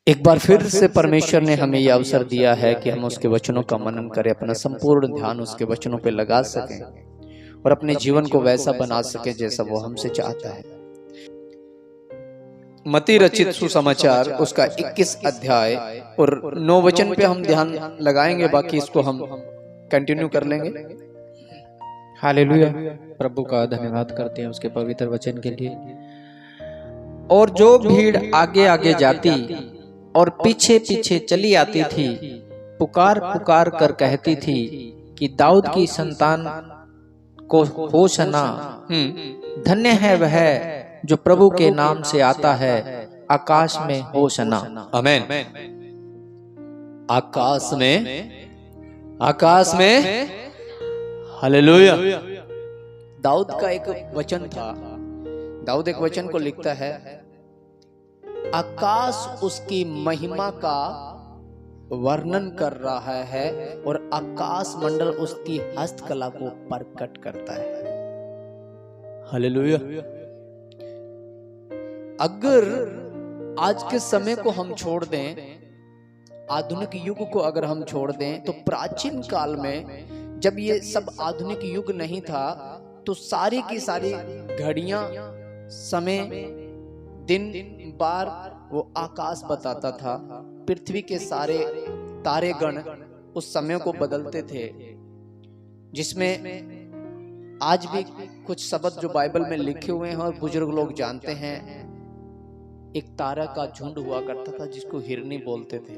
एक बार फिर से परमेश्वर ने हमें यह अवसर दिया है कि हम उसके वचनों का मनन करें, अपना संपूर्ण ध्यान उसके वचनों पे लगा सकें और अपने जीवन को वैसा बना सकें जैसा वो हमसे चाहता है। मत्ती रचित सुसमाचार उसका 21 अध्याय और 9 वचन पे हम ध्यान लगाएंगे, बाकी इसको हम कंटिन्यू कर लेंगे। हालेलुया। प्रभु का धन्यवाद करते हैं उसके पवित्र वचन के लिए। और जो भीड़ आगे आगे जाती और पीछे पीछे चली आती थी, पुकार पुकार कर कहती थी कि दाऊद की संतान को होशना, धन्य है वह जो प्रभु के नाम से आता है, आकाश में होशना। आमीन। आकाश में हालेलुया। दाऊद का एक वचन था, दाऊद एक वचन को लिखता है, आकाश उसकी महिमा का वर्णन कर रहा है और आकाश मंडल उसकी हस्तकला को प्रकट करता है। हालेलुया। अगर आज के समय को हम छोड़ दें, आधुनिक युग को अगर हम छोड़ दें, तो प्राचीन काल में जब ये सब आधुनिक युग नहीं था, तो सारी की सारी घड़ियां, समय, दिन, बार वो आकाश बताता था। पृथ्वी के सारे तारे गण उस समय को बदलते थे, जिसमें आज भी कुछ शब्द जो बाइबल में लिखे हुए हैं और बुजुर्ग लोग जानते हैं। एक तारा का झुंड हुआ करता था जिसको हिरनी बोलते थे,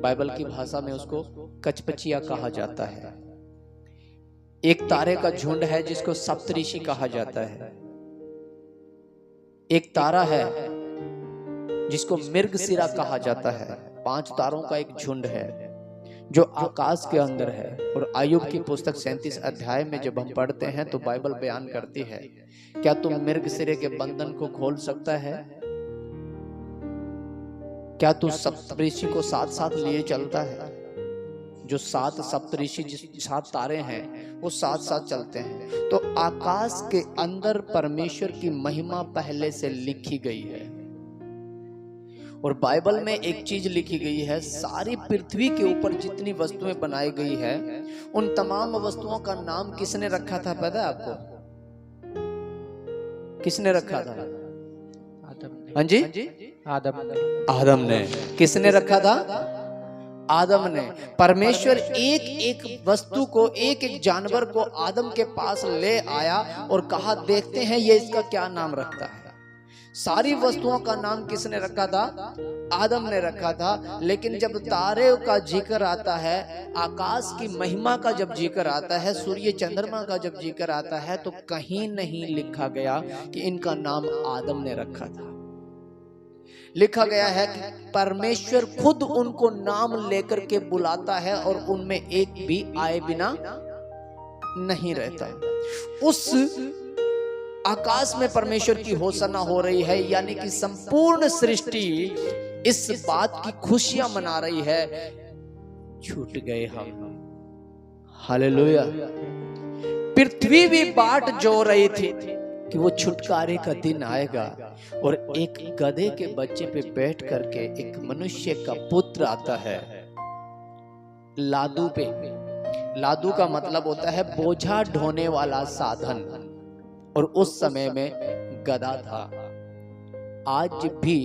बाइबल की भाषा में उसको कचपचिया कहा जाता है। एक तारे का झुंड है जिसको सप्तऋषि कहा जाता है। एक तारा है जिसको मृगशिरा कहा जाता है। 5 तारों का एक झुंड है जो आकाश के अंदर है। और आयुब की पुस्तक 37 अध्याय में जब हम पढ़ते हैं तो बाइबल बयान करती है, क्या तुम मृगशिरे के बंधन को खोल सकता है? क्या तू सप्तऋषि को साथ साथ लिए चलता है? जो 7 सप्तऋषि, 7 तारे हैं, वो साथ साथ चलते हैं। तो आकाश के अंदर परमेश्वर की महिमा पहले से लिखी गई है। और बाइबल में एक चीज लिखी गई है, सारी पृथ्वी के ऊपर जितनी वस्तुएं बनाई गई है, उन तमाम वस्तुओं का नाम किसने रखा था पता है आपको? किसने रखा था? हाँ जी, आदम ने। किसने रखा था? आदम ने। परमेश्वर एक एक वस्तु को, एक एक जानवर को आदम के पास ले आया और कहा, देखते हैं ये इसका क्या नाम रखता है। सारी वस्तुओं का नाम किसने रखा था? आदम ने रखा था। लेकिन जब तारे का जिक्र आता है, आकाश की महिमा का जब जिक्र आता है, सूर्य चंद्रमा का जब जिक्र आता है, तो कहीं नहीं लिखा गया कि इनका नाम आदम ने रखा था। लिखा गया है कि परमेश्वर खुद उनको नाम लेकर के बुलाता है और उनमें एक भी आए बिना नहीं रहता। उस आकाश में परमेश्वर की होसना हो रही है, यानी कि संपूर्ण सृष्टि इस बात की खुशियां मना रही है, छूट गए हम। हालेलुया। पृथ्वी भी बाट जो रही थी कि वो छुटकारे का दिन आएगा और एक गधे के बच्चे पे बैठ करके एक मनुष्य का पुत्र आता है लादू पे। लादू का मतलब होता है बोझा ढोने वाला साधन, और उस समय में गधा था। आज भी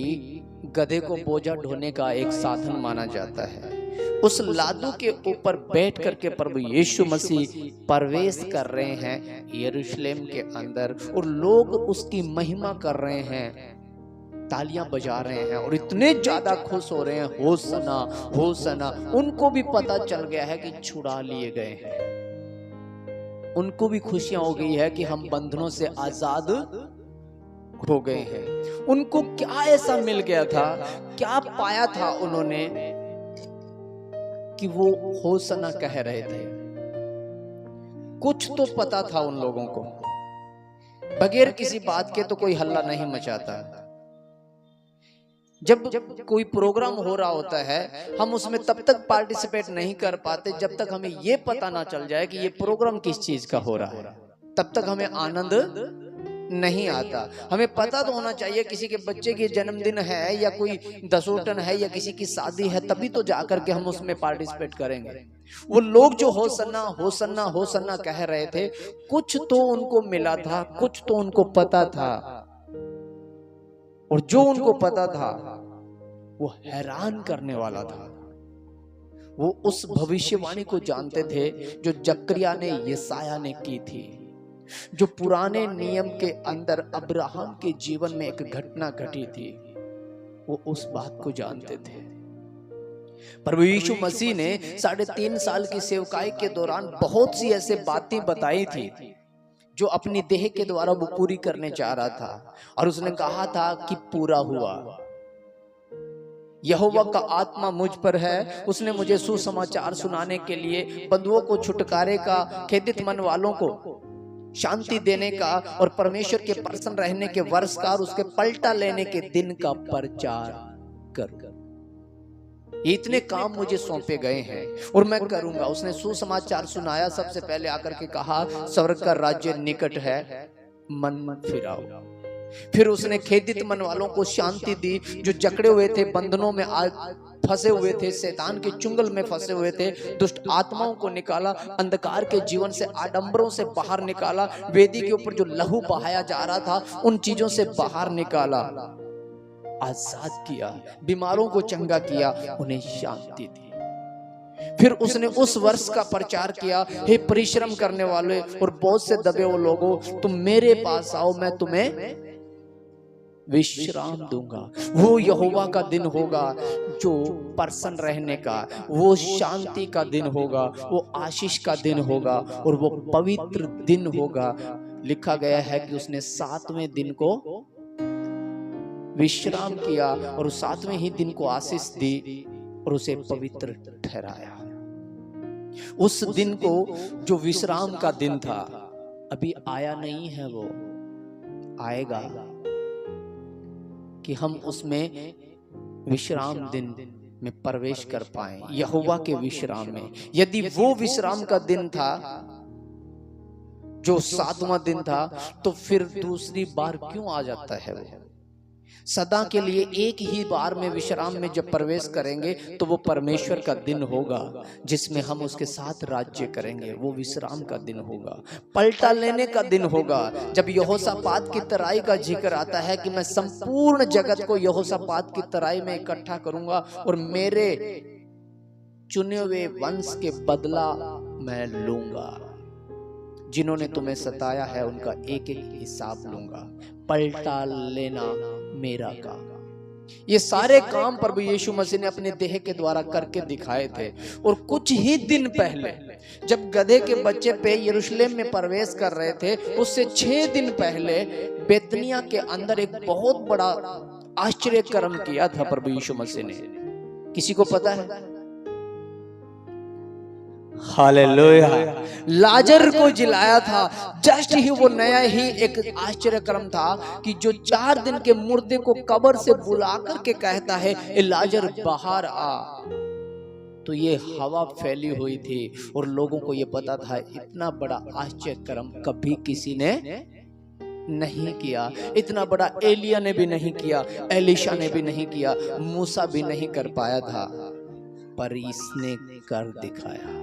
गधे को बोझा ढोने का एक साधन माना जाता है। उस लादू के ऊपर बैठ करके प्रभु यीशु मसीह प्रवेश कर रहे हैं यरूशलेम के अंदर, और लोग उसकी महिमा कर रहे हैं, तालियां बजा रहे हैं और इतने ज्यादा खुश हो रहे हैं, होसना होसना। उनको भी पता चल गया है कि छुड़ा लिए गए हैं। उनको भी खुशियां हो गई है कि हम बंधनों से आजाद हो गए हैं। उनको क्या ऐसा मिल गया था, क्या पाया था उन्होंने कि वो होसना कह रहे थे? कुछ तो पता था उन लोगों को। बगैर किसी बात के तो कोई हल्ला नहीं मचाता। जब कोई प्रोग्राम हो रहा होता है, हम उसमें तब तक पार्टिसिपेट नहीं कर पाते जब तक हमें यह पता ना चल जाए कि ये प्रोग्राम किस चीज का हो रहा है। तब तक हमें आनंद नहीं आता। हमें पता तो होना चाहिए किसी के बच्चे की जन्मदिन है या कोई दसोटन है या किसी की शादी है, तभी तो जाकर के हम उसमें पार्टिसिपेट करेंगे। वो लोग जो होसन्ना होसन्ना होसन्ना कह रहे थे, कुछ तो उनको मिला था, कुछ तो उनको पता था, और जो उनको पता था वो हैरान करने वाला था। वो उस भविष्यवाणी को जानते थे जो जकरिया ने, यशायाह ने की थी, जो पुराने नियम के अंदर अब्राहम के जीवन में एक घटना घटी थी। वो उस बात को जानते थे। प्रभु यीशु मसीह ने 3.5 साल की सेवकाई के दौरान बहुत सी ऐसे बातें बताई थी जो अपनी देह के द्वारा वो पूरी करने जा रहा था, और उसने कहा था कि पूरा हुआ। यहोवा का आत्मा मुझ पर है, उसने मुझे सुसमाचार सुनाने के लिए, बंधुओं को छुटकारे का, खेदित मन वालों को शांति देने का, और परमेश्वर के प्रसन्न रहने के वर्ष का और उसके पलटा लेने के दिन का प्रचार कर। इतने काम मुझे सौंपे गए हैं और मैं करूंगा। उसने सुसमाचार सुनाया। सबसे पहले आकर के कहा, स्वर्ग का राज्य निकट है, मन फिराओ। फिर उसने खेदित मन वालों को शांति दी, जो जकड़े हुए थे, बंधनों में फंसे हुए थे, शैतान के चुंगल में फंसे हुए थे। दुष्ट आत्माओं को निकाला, अंधकार के जीवन से, आडंबरों से बाहर निकाला, वेदी के ऊपर जो लहू बहाया जा रहा था उन चीजों से बाहर निकाला, आजाद किया, बीमारों को चंगा किया, उन्हें शांति दी। फिर उसने उस वर्ष का प्रचार किया, हे परिश्रम करने वाले और बोझ से दबे हुए लोगों, तुम मेरे पास आओ, मैं तुम्हें विश्राम दूंगा। वो यहोवा का दिन होगा जो प्रसन्न रहने का, वो शांति का दिन होगा, वो आशीष का दिन होगा, और वो पवित्र दिन होगा। लिखा गया है कि उसने 7वें दिन को विश्राम किया और 7वें ही दिन को आशीष दी और उसे पवित्र ठहराया। उस दिन को जो विश्राम का दिन था, अभी आया नहीं है, वो आएगा कि हम उसमें विश्राम दिन में प्रवेश कर पाएं, यहोवा के विश्राम में। यदि वो विश्राम का दिन था जो 7वां दिन था, तो फिर दूसरी बार क्यों आ जाता है? वो सदा के लिए एक ही बार में विश्राम में जब प्रवेश करेंगे तो वो परमेश्वर का दिन होगा जिसमें हम उसके साथ राज्य करेंगे। वो विश्राम का दिन होगा, पलटा लेने का दिन होगा। जब यहोशापात की तराई का जिक्र आता है कि मैं संपूर्ण जगत को यहोशापात की तराई में इकट्ठा करूंगा और मेरे चुने हुए वंश के बदला मैं लूंगा, जिन्होंने तुम्हें सताया है उनका एक एक हिसाब लूंगा, पलटा लेना मेरा काम। ये सारे काम प्रभु यीशु मसीह ने अपने देह के द्वारा करके दिखाए थे। और कुछ ही दिन पहले जब गधे के बच्चे पे यरूशलेम में प्रवेश कर रहे थे, उससे 6 दिन पहले बेतनिया के अंदर एक बहुत बड़ा आश्चर्य कर्म किया था प्रभु यीशु मसीह ने। किसी को पता है? हालेलुया। लाजर को जिलाया था। जस्ट ही वो नया ही एक आश्चर्य कर्म था कि जो 4 दिन के मुर्दे को कब्र से बुला करके कहता है, ए लाजर बाहर आ। तो ये हवा फैली हुई थी और लोगों को ये पता था इतना बड़ा आश्चर्य कर्म कभी किसी ने नहीं किया। इतना बड़ा एलिया ने भी नहीं किया, एलिशा ने भी नहीं किया, मूसा भी नहीं कर पाया था, पर इसने कर दिखाया।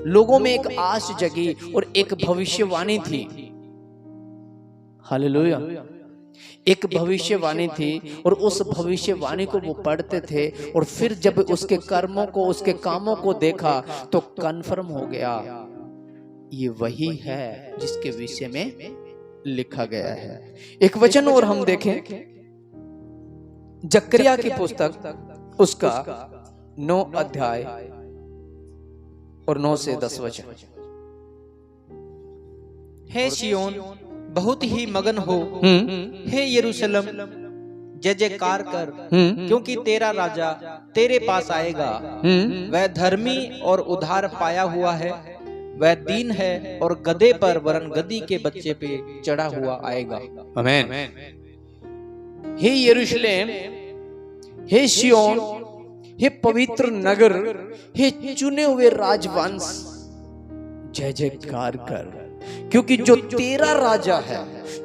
लोगों में एक आश जगी और एक भविष्यवाणी थी। हालेलुया। एक भविष्यवाणी थी और उस भविष्यवाणी को वो पढ़ते थे और फिर जब उसके कर्मों को, उसके कामों को देखा तो कंफर्म हो गया ये वही है जिसके विषय में लिखा गया है। एक वचन और हम देखें, जकरिया की पुस्तक उसका 9 अध्याय और 9 से 10 वचन। हे सियोन बहुत ही मगन हो, हे यरूशलेम जय जयकार कर, क्योंकि तेरा राजा तेरे पास आएगा। वह धर्मी और उद्धार पाया हुआ है, वह दीन है और गधे पर वरन गधी के बच्चे पे चढ़ा हुआ आएगा। आमीन। हे यरूशलेम, हे सियोन, हे पवित्र नगर, हे चुने हुए राजवंश, जय जयकार कर, क्योंकि जो तेरा राजा है,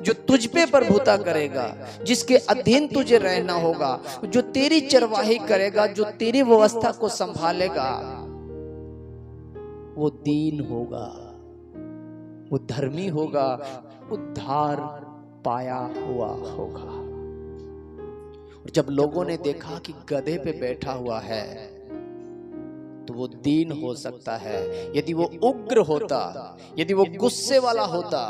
जो तुझ पे प्रभुता करेगा, जिसके अधीन तुझे रहना होगा, जो तेरी चरवाही करेगा, जो तेरी व्यवस्था को संभालेगा, वो दीन होगा, वो धर्मी होगा, उद्धार पाया हुआ होगा। और जब लोगों ने देखा कि गधे पे बैठा हुआ है तो वो दीन हो सकता है। यदि वो उग्र होता, यदि वो गुस्से वाला होता,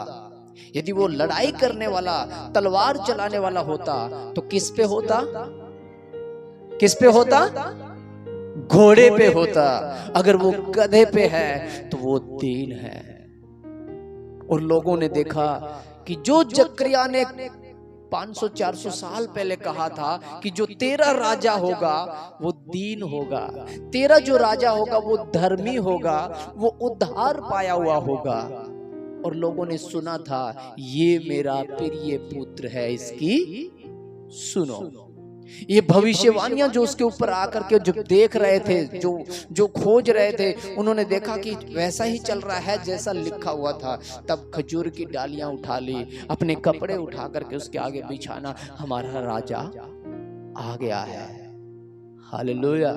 यदि वो लड़ाई करने वाला, तलवार चलाने वाला होता तो किस पे होता? किस पे होता? घोड़े पे होता। अगर वो गधे पे है तो वो दीन है। और लोगों ने देखा कि जो जकरिया ने 500-400 साल पहले कहा था कि जो तेरा राजा होगा वो दीन होगा, तेरा जो राजा होगा वो धर्मी होगा, वो उद्धार पाया हुआ होगा। और लोगों ने सुना था ये मेरा प्रिय पुत्र है, इसकी सुनो। ये भविष्यवाणियां जो उसके ऊपर आकर के जब देख रहे थे, जो खोज रहे थे, उन्होंने देखा कि वैसा ही चल रहा है जैसा लिखा हुआ था। तब खजूर की डालियां उठा ली, अपने कपड़े उठा करके उसके आगे बिछाना, हमारा राजा आ गया है। हालेलुया।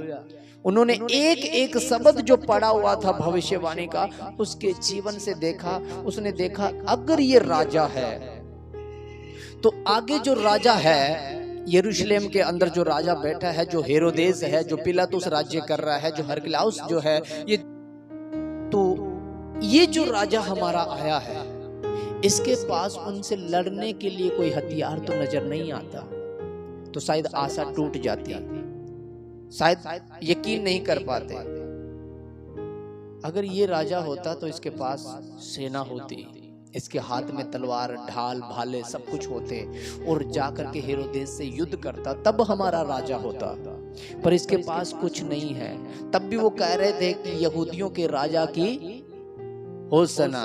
उन्होंने एक एक शब्द जो पढ़ा हुआ था भविष्यवाणी का, उसके जीवन से देखा। उसने देखा अगर ये राजा है तो आगे जो राजा है यरूशलेम के अंदर, जो राजा बैठा है, जो हेरोदेस है, जो पिलातुस राज्य कर रहा है, जो हरगिलाउस जो है, ये जो राजा हमारा आया है, इसके पास उनसे लड़ने के लिए कोई हथियार तो नजर नहीं आता। तो शायद आशा टूट जाती, शायद यकीन नहीं कर पाते। अगर ये राजा होता तो इसके पास सेना होती, इसके हाथ में तलवार, ढाल, भाले सब कुछ होते और जाकर के हेरोदेस से युद्ध करता, तब हमारा राजा होता। पर इसके पास कुछ नहीं है। तब भी वो कह रहे थे कि यहूदियों के राजा की होसना।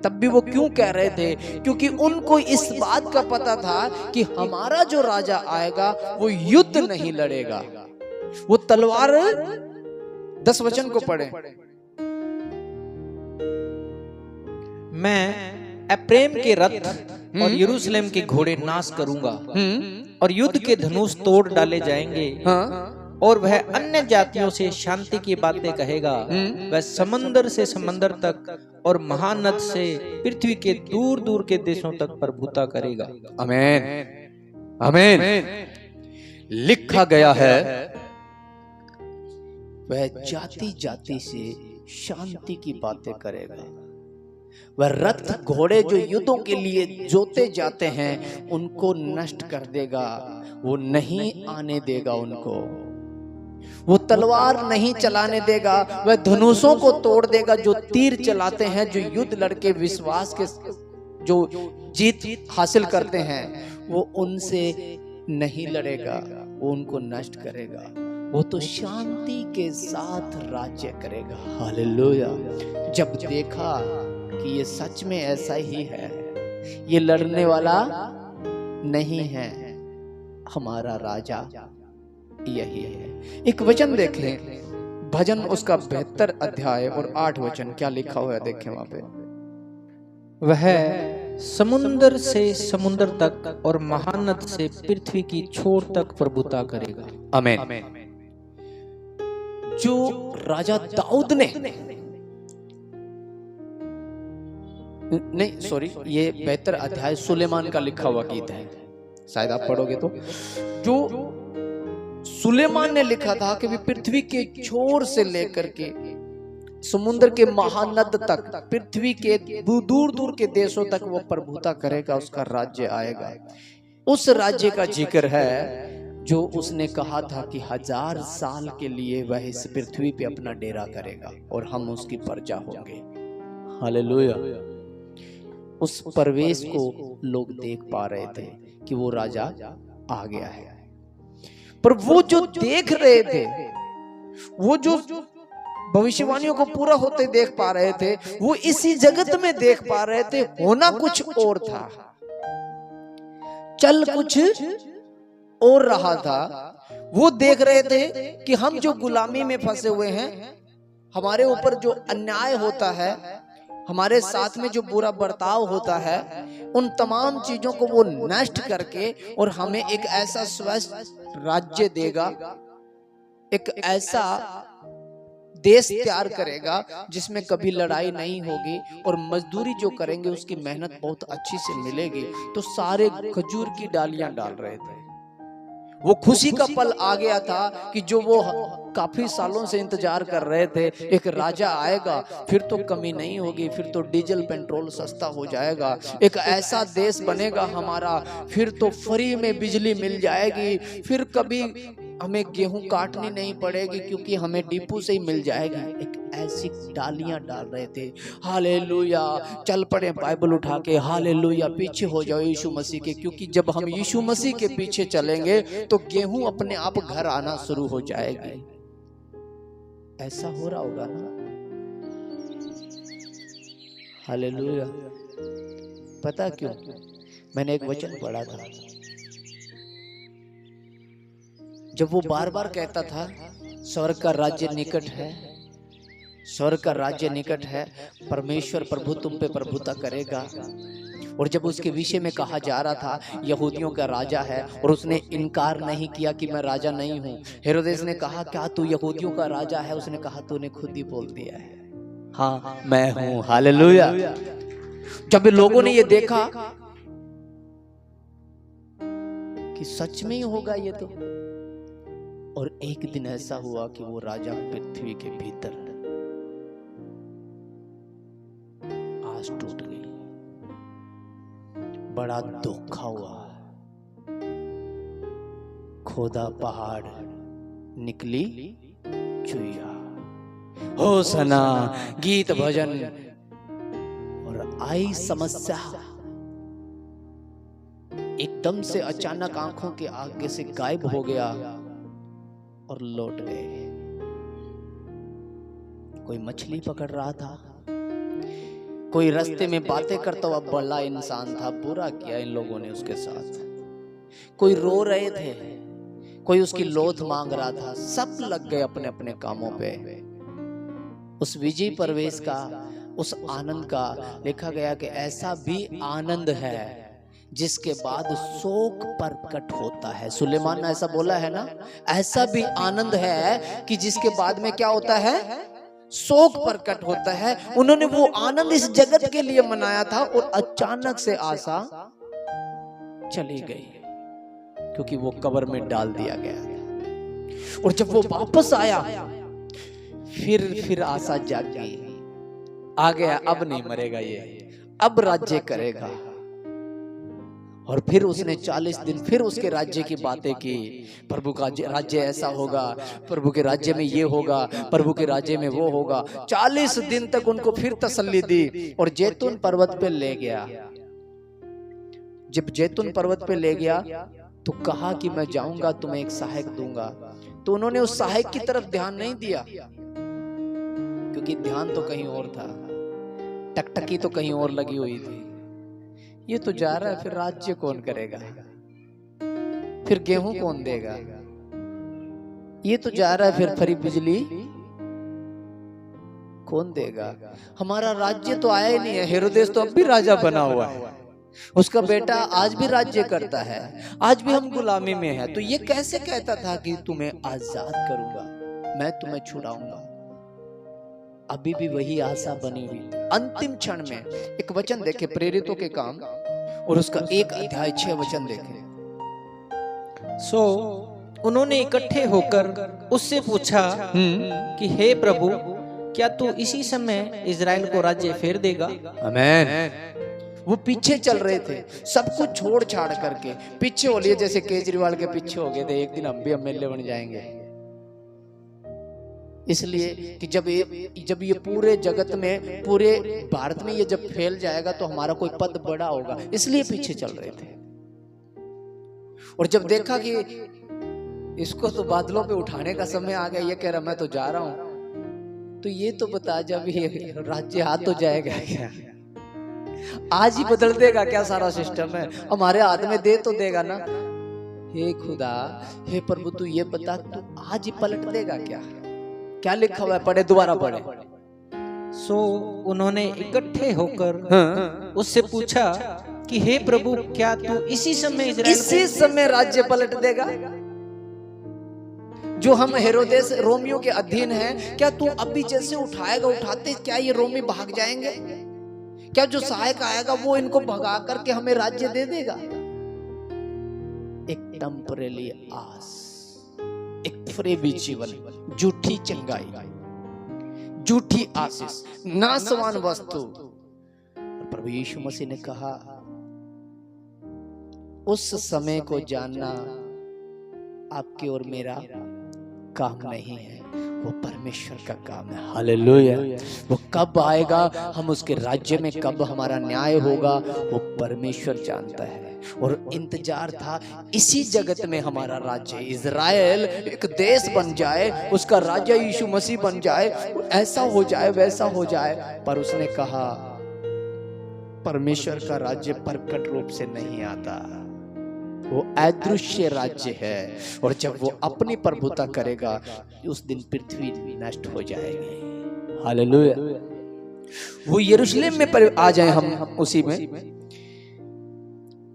तब भी वो क्यों कह रहे थे? क्योंकि उनको इस बात का पता था कि हमारा जो राजा आएगा वो युद्ध नहीं लड़ेगा, वो तलवार। 10 वचन को पढ़े। मैं एफ्रेम के रथ और यरूशलेम के घोड़े नाश करूंगा और युद्ध के धनुष तोड़ डाले जाएंगे। और वह अन्य जातियों से शांति की बातें कहेगा। वह समंदर से समंदर तक और महानद से पृथ्वी के दूर दूर के देशों तक प्रभुता करेगा। आमीन, आमीन। लिखा गया है वह जाति जाति से शांति की बातें करेगा। वह रथ घोड़े जो युद्धों के लिए जोते जाते हैं उनको नष्ट कर देगा, वो नहीं आने देगा उनको, वो तलवार नहीं चलाने देगा, वह धनुषों को तोड़ देगा। जो तीर चलाते हैं, जो युद्ध लड़के विश्वास के जो जीत हासिल करते हैं, वो उनसे नहीं लड़ेगा, वो उनको नष्ट करेगा। वो तो शांति के साथ राज्य करेगा। हालेलुया। जब देखा कि ये सच में ऐसा ही है, ये लड़ने वाला नहीं है, हमारा राजा यही है। एक वचन देखें, भजन उसका 72 अध्याय और 8 वचन, क्या लिखा हुआ है देखें वहां पे। वह समुंदर से समुंदर तक और महानद से पृथ्वी की छोर तक प्रभुता करेगा। आमीन। जो राजा दाऊद ने, नहीं सॉरी, ये 72 अध्याय सुलेमान का लिखा हुआ गीत है, शायद आप पढ़ोगे तो। जो सुलेमान ने लिखा था कि पृथ्वी के छोर से लेकर के समुद्र के महानद तक, पृथ्वी के दूर दूर के देशों तक वो प्रभुता करेगा, उसका राज्य आएगा। उस राज्य का जिक्र है जो उसने कहा था कि 1000 साल के लिए वह इस पृथ्वी पे अपना डेरा करेगा और हम उसकी प्रजा होंगे। हालेलुया। उस प्रवेश को लोग देख पा रहे थे कि वो राजा आ गया है। पर वो जो देख रहे थे, वो जो भविष्यवाणियों को पूरा होते देख पा रहे थे, वो इसी जगत में देख पा रहे थे। होना कुछ और था, चल कुछ और रहा था। वो देख रहे थे कि हम जो गुलामी में फंसे हुए हैं, हमारे ऊपर जो अन्याय होता है, हमारे साथ में जो बुरा बर्ताव होता है, उन तमाम चीजों को वो नष्ट करके और हमें एक ऐसा स्वस्थ राज्य देगा, एक ऐसा देश तैयार करेगा जिसमें कभी लड़ाई नहीं होगी और मजदूरी जो करेंगे उसकी मेहनत बहुत अच्छी से मिलेगी। तो सारे खजूर की डालियां डाल रहे थे। वो खुशी का पल आ गया था कि जो वो काफी सालों से इंतजार कर रहे थे, एक राजा आएगा, फिर तो कमी नहीं होगी, फिर तो डीजल पेट्रोल सस्ता हो जाएगा, एक ऐसा देश बनेगा हमारा, फिर तो फ्री में बिजली मिल जाएगी, फिर कभी हमें गेहूं काटनी नहीं पड़ेगी क्योंकि हमें डिपो से ही मिल जाएगी। एक ऐसी डालियां डाल रहे थे। हालेलुया, चल पड़े बाइबल उठा के, हालेलुया, पीछे हो जाओ यीशु मसीह के, क्योंकि जब हम यीशु मसीह के पीछे चलेंगे तो गेहूं अपने आप घर आना शुरू हो जाएगी। ऐसा हो रहा होगा ना? हालेलुया। पता क्यों? मैंने एक वचन पढ़ा था, जब वो बार बार कहता था स्वर्ग का राज्य निकट है, स्वर्ग का राज्य निकट है, परमेश्वर प्रभु तुम पे प्रभुता करेगा। और जब उसके विषय में कहा जा रहा था यहूदियों का राजा है, और उसने इनकार नहीं किया कि मैं राजा नहीं हूं। हेरोदेस ने कहा क्या तू यहूदियों का राजा है? उसने कहा तूने खुद ही बोल दिया है, हाँ मैं हूं। हालेलुया। जब लोगों ने ये देखा कि सच में ही होगा ये तो, और एक दिन ऐसा हुआ कि वो राजा पृथ्वी के भीतर आस टूट गई, बड़ा धोखा हुआ, खोदा पहाड़ निकली चुइया, होसना गीत भजन, और आई समस्या। एकदम से अचानक आंखों के आगे से गायब हो गया और लौट गए। कोई मछली पकड़ रहा था, कोई रास्ते में बातें करता हुआ बड़ा इंसान था, बुरा किया इन लोगों ने उसके साथ। कोई रो रहे थे, कोई उसकी लोथ मांग रहा था, सब लग गए अपने अपने कामों पे। उस विजय प्रवेश का, उस आनंद का लिखा गया कि ऐसा भी आनंद है जिसके बाद शोक प्रकट होता है। सुलेमान ने ऐसा बोला है ना, ऐसा भी आनंद है कि जिसके बाद में क्या होता है? शोक प्रकट होता है। उन्होंने वो आनंद इस जगत के लिए मनाया था और अचानक से आशा चली गई क्योंकि वो कब्र में डाल दिया गया। और जब वो वापस आया फिर आशा जागी, आ गया, अब नहीं मरेगा ये, अब राज्य करेगा। और फिर उसने 40 दिन फिर उसके राज्य की बातें की, प्रभु का राज्य ऐसा होगा, प्रभु के राज्य में ये होगा, प्रभु के राज्य में वो होगा। 40 दिन तक उनको फिर तसल्ली दी और जैतून पर्वत पे ले गया। जब जैतून पर्वत पे ले गया तो कहा कि मैं जाऊंगा, तुम्हें एक सहायक दूंगा। तो उन्होंने उस सहायक की तरफ ध्यान नहीं दिया क्योंकि ध्यान तो कहीं और था, टकटकी तो कहीं और लगी हुई थी। ये तो जा रहा है, फिर राज्य कौन करेगा, फिर गेहूं कौन देगा, ये तो जा रहा है, फिर फ्री बिजली कौन देगा, हमारा राज्य तो आया ही नहीं है। हेरोदेस तो अब भी राजा बना हुआ है, उसका बेटा आज भी राज्य करता है, आज भी हम गुलामी में है। तो ये कैसे कहता था कि तुम्हें आजाद करूंगा, मैं तुम्हें छुड़ाऊंगा? अभी भी वही आशा बनी हुई। अंतिम क्षण में एक वचन देखे, प्रेरितों के काम और उसका 1 अध्याय 6 वचन देखे। सो उन्होंने इकट्ठे होकर उससे पूछा कि हे प्रभु, क्या तू इसी समय इजराइल को राज्य फेर देगा? आमीन। वो पीछे चल रहे थे, सब कुछ छोड़ छाड़ करके पीछे हो लिए, जैसे केजरीवाल के पीछे हो गए थे, एक दिन हम भी एमएलए बन जाएंगे। इसलिए कि जब ये पूरे जगत में, पूरे भारत में ये जब फैल जाएगा तो हमारा कोई पद बड़ा होगा, इसलिए पीछे चल रहे थे। और जब देखा कि इसको तो बादलों पे उठाने का समय आ गया, ये कह रहा मैं तो जा रहा हूं, तो ये तो बता, जब ये राज्य हाथ तो जाएगा क्या? आज ही बदल देगा क्या सारा सिस्टम है? हमारे हाथ में दे तो देगा ना। हे खुदा, हे प्रभु, तू ये बता, तू आज ही पलट देगा क्या? क्या लिखा हुआ है? पढ़े, दोबारा पढ़े। सो उन्होंने इकट्ठे होकर हाँ, उससे पूछा कि हे प्रभु, क्या तू इसी समय इजराइल इसी समय राज्य पलट देगा? जो हम हेरोदेस रोमियो के अधीन हैं, क्या तू अभी जैसे उठाएगा, उठाते क्या ये रोमी भाग जाएंगे? क्या जो सहायक आएगा वो इनको भगा करके हमें राज्य दे देगा? एक टेम्परेरी आस, एक फ्रेबी जीवन, झूठी चंगाई, झूठी आशीष, नासवान वस्तु। प्रभु यीशु मसीह ने कहा, उस समय को जानना आपके और मेरा काम नहीं है, वो परमेश्वर का काम है। हालेलुया। वो कब आएगा, हम उसके राज्य में कब हमारा न्याय होगा, वो परमेश्वर जानता है। और इंतजार था इसी जगत में हमारा राज्य इजराइल एक देश बन जाए, उसका राजा यीशु मसीह बन जाए, ऐसा हो जाए, वैसा हो जाए। पर उसने कहा परमेश्वर का राज्य प्रकट रूप से नहीं आता, वो अदृश्य राज्य है। और जब वो अपनी प्रभुता करेगा, उस दिन पृथ्वी नष्ट हो जाएगी। हालेलुया। वो यरूशलेम में आ जाए, हम उसी में